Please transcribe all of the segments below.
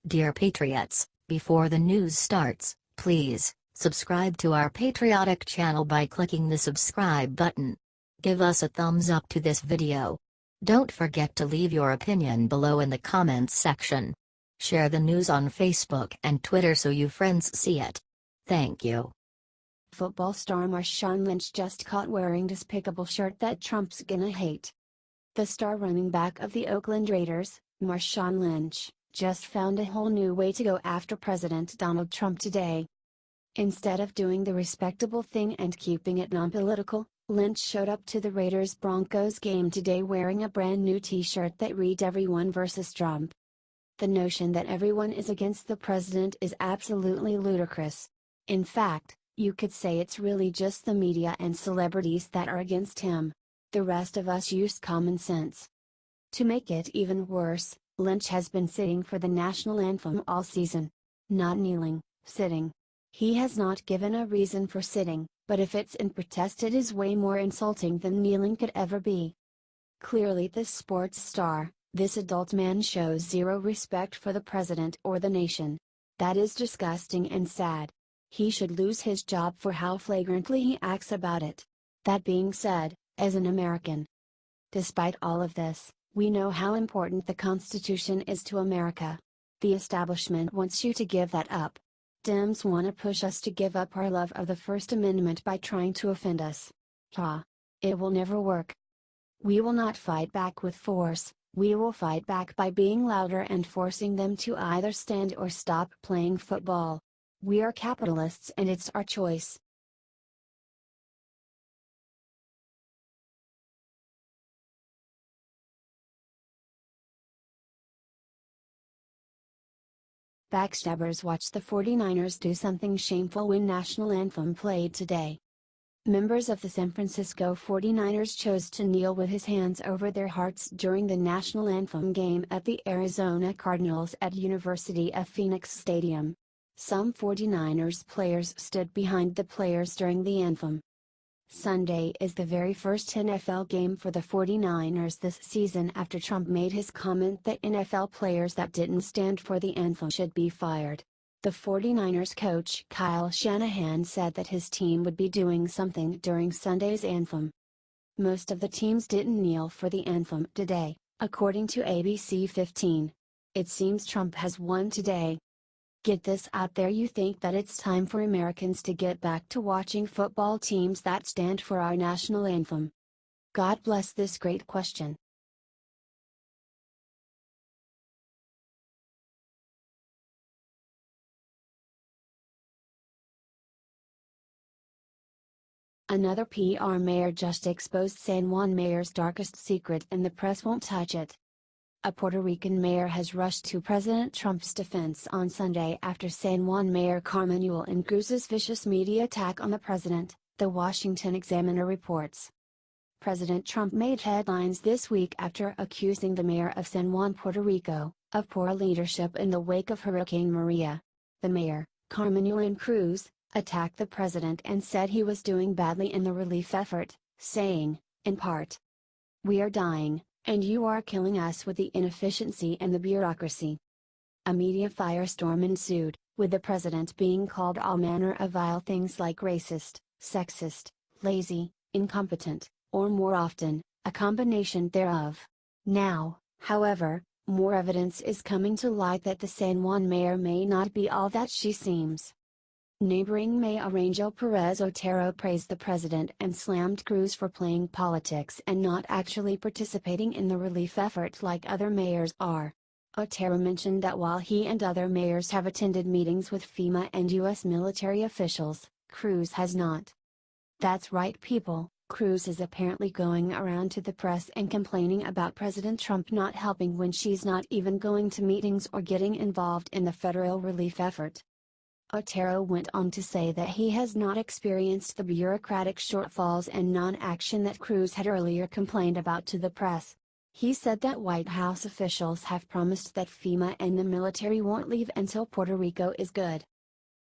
Dear Patriots, before the news starts, please subscribe to our patriotic channel by clicking the subscribe button. Give us a thumbs up to this video. Don't forget to leave your opinion below in the comments section. Share the news on Facebook and Twitter so you friends see it. Thank you. Football star Marshawn Lynch just caught wearing despicable shirt that Trump's gonna hate. The star running back of the Oakland Raiders, Marshawn Lynch, just found a whole new way to go after President Donald Trump today. Instead of doing the respectable thing and keeping it non-political, Lynch showed up to the Raiders-Broncos game today wearing a brand new t-shirt that read "Everyone versus Trump." The notion that everyone is against the president is absolutely ludicrous. In fact, you could say it's really just the media and celebrities that are against him. The rest of us use common sense. To make it even worse, Lynch has been sitting for the national anthem all season. Not kneeling, sitting. He has not given a reason for sitting, but if it's in protest it is way more insulting than kneeling could ever be. Clearly this sports star, this adult man shows zero respect for the president or the nation. That is disgusting and sad. He should lose his job for how flagrantly he acts about it. That being said, as an American, despite all of this, we know how important the Constitution is to America. The establishment wants you to give that up. Dems want to push us to give up our love of the First Amendment by trying to offend us. It will never work. We will not fight back with force, we will fight back by being louder and forcing them to either stand or stop playing football. We are capitalists and it's our choice. Backstabbers watched the 49ers do something shameful when National Anthem played today. Members of the San Francisco 49ers chose to kneel with his hands over their hearts during the National Anthem game at the Arizona Cardinals at University of Phoenix Stadium. Some 49ers players stood behind the players during the anthem. Sunday is the very first NFL game for the 49ers this season after Trump made his comment that NFL players that didn't stand for the anthem should be fired. The 49ers coach Kyle Shanahan said that his team would be doing something during Sunday's anthem. Most of the teams didn't kneel for the anthem today, according to ABC 15. It seems Trump has won today. Get this out there, you think that it's time for Americans to get back to watching football teams that stand for our national anthem? God bless this great question. Another PR mayor just exposed San Juan mayor's darkest secret and the press won't touch it. A Puerto Rican mayor has rushed to President Trump's defense on Sunday after San Juan Mayor Carmen Yulín Cruz's vicious media attack on the president, the Washington Examiner reports. President Trump made headlines this week after accusing the mayor of San Juan, Puerto Rico, of poor leadership in the wake of Hurricane Maria. The mayor, Carmen Yulín Cruz, attacked the president and said he was doing badly in the relief effort, saying, in part, "We are dying, and you are killing us with the inefficiency and the bureaucracy." A media firestorm ensued, with the president being called all manner of vile things like racist, sexist, lazy, incompetent, or more often, a combination thereof. Now, however, more evidence is coming to light that the San Juan mayor may not be all that she seems. Neighboring Mayor Angel Perez Otero praised the president and slammed Cruz for playing politics and not actually participating in the relief effort like other mayors are. Otero mentioned that while he and other mayors have attended meetings with FEMA and U.S. military officials, Cruz has not. That's right, people. Cruz is apparently going around to the press and complaining about President Trump not helping when she's not even going to meetings or getting involved in the federal relief effort. Otero went on to say that he has not experienced the bureaucratic shortfalls and non-action that Cruz had earlier complained about to the press. He said that White House officials have promised that FEMA and the military won't leave until Puerto Rico is good.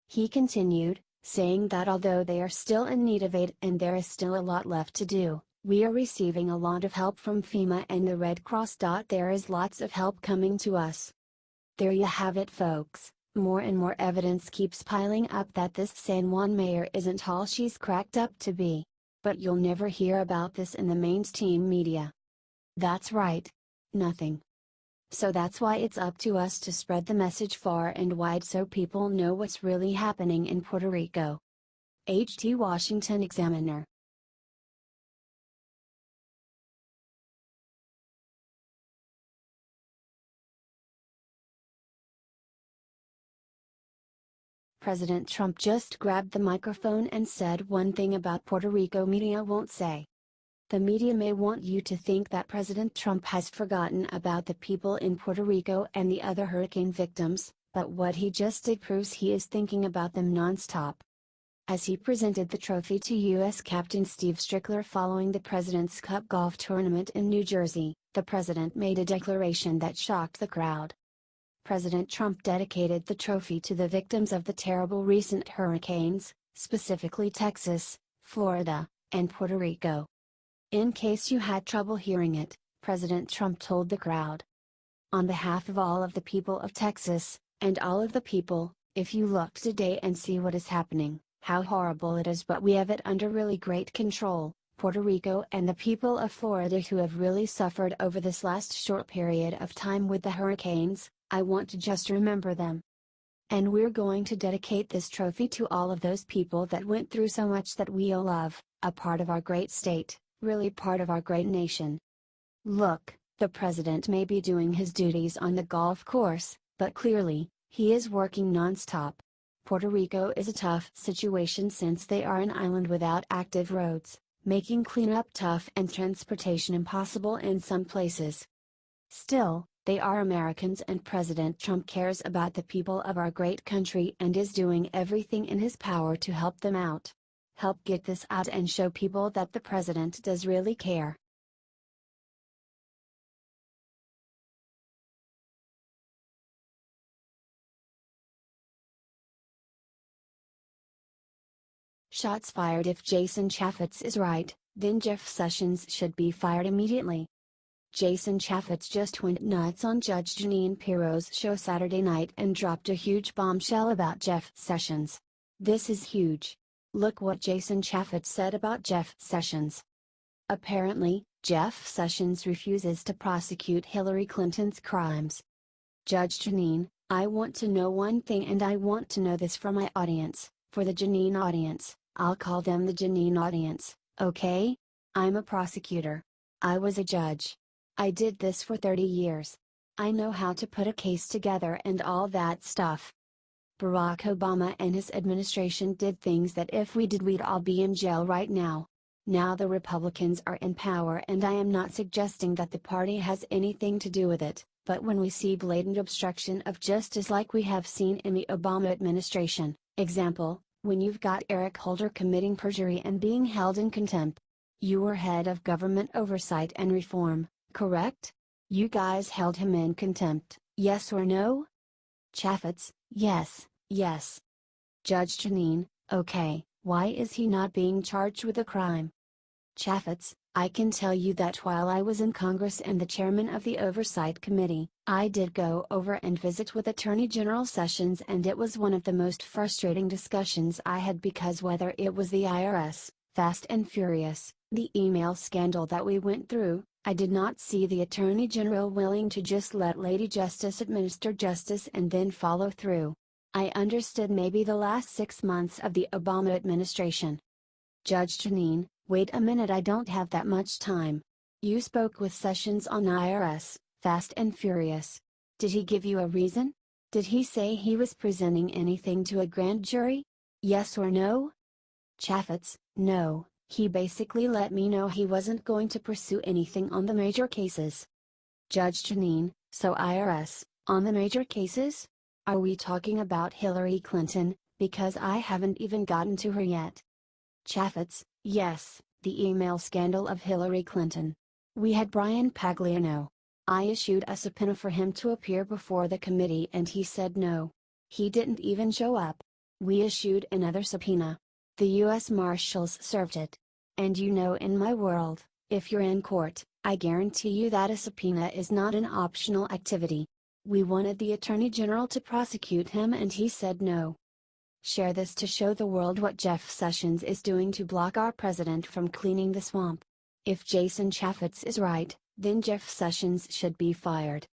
He continued, saying that although they are still in need of aid and there is still a lot left to do, we are receiving a lot of help from FEMA and the Red Cross. There is lots of help coming to us. There you have it, folks. More and more evidence keeps piling up that this San Juan mayor isn't all she's cracked up to be. But you'll never hear about this in the mainstream media. That's right. Nothing. So that's why it's up to us to spread the message far and wide so people know what's really happening in Puerto Rico. H.T. Washington Examiner. President Trump just grabbed the microphone and said one thing about Puerto Rico media won't say. The media may want you to think that President Trump has forgotten about the people in Puerto Rico and the other hurricane victims, but what he just did proves he is thinking about them nonstop. As he presented the trophy to U.S. Captain Steve Strickler following the President's Cup golf tournament in New Jersey, the president made a declaration that shocked the crowd. President Trump dedicated the trophy to the victims of the terrible recent hurricanes, specifically Texas, Florida, and Puerto Rico. In case you had trouble hearing it, President Trump told the crowd. On behalf of all of the people of Texas, and all of the people, if you look today and see what is happening, how horrible it is, but we have it under really great control, Puerto Rico and the people of Florida who have really suffered over this last short period of time with the hurricanes, I want to just remember them. And we're going to dedicate this trophy to all of those people that went through so much that we all love, a part of our great state, really part of our great nation. Look, the president may be doing his duties on the golf course, but clearly, he is working non-stop. Puerto Rico is a tough situation since they are an island without active roads, making cleanup tough and transportation impossible in some places. Still, they are Americans and President Trump cares about the people of our great country and is doing everything in his power to help them out. Help get this out and show people that the president does really care. Shots fired. If Jason Chaffetz is right, then Jeff Sessions should be fired immediately. Jason Chaffetz just went nuts on Judge Jeanine Pirro's show Saturday night and dropped a huge bombshell about Jeff Sessions. This is huge. Look what Jason Chaffetz said about Jeff Sessions. Apparently, Jeff Sessions refuses to prosecute Hillary Clinton's crimes. Judge Jeanine, I want to know one thing, and I want to know this from my audience, for the Jeanine audience. I'll call them the Jeanine audience, okay? I'm a prosecutor. I was a judge. I did this for 30 years. I know how to put a case together and all that stuff. Barack Obama and his administration did things that if we did, we'd all be in jail right now. Now the Republicans are in power, and I am not suggesting that the party has anything to do with it, but when we see blatant obstruction of justice like we have seen in the Obama administration, example, when you've got Eric Holder committing perjury and being held in contempt. You were head of government oversight and reform, correct? You guys held him in contempt, yes or no? Chaffetz, yes, yes. Judge Jeanine, okay, why is he not being charged with a crime? Chaffetz, I can tell you that while I was in Congress and the chairman of the Oversight Committee, I did go over and visit with Attorney General Sessions, and it was one of the most frustrating discussions I had, because whether it was the IRS, Fast and Furious, the email scandal that we went through, I did not see the Attorney General willing to just let Lady Justice administer justice and then follow through. I understood maybe the last 6 months of the Obama administration. Judge Jeanine, wait a minute, I don't have that much time. You spoke with Sessions on IRS, Fast and Furious. Did he give you a reason? Did he say he was presenting anything to a grand jury? Yes or no? Chaffetz, no. He basically let me know he wasn't going to pursue anything on the major cases. Judge Jeanine, so IRS, on the major cases? Are we talking about Hillary Clinton, because I haven't even gotten to her yet? Chaffetz, yes, the email scandal of Hillary Clinton. We had Brian Pagliano. I issued a subpoena for him to appear before the committee and he said no. He didn't even show up. We issued another subpoena. The U.S. Marshals served it. And you know, in my world, if you're in court, I guarantee you that a subpoena is not an optional activity. We wanted the Attorney General to prosecute him and he said no. Share this to show the world what Jeff Sessions is doing to block our president from cleaning the swamp. If Jason Chaffetz is right, then Jeff Sessions should be fired.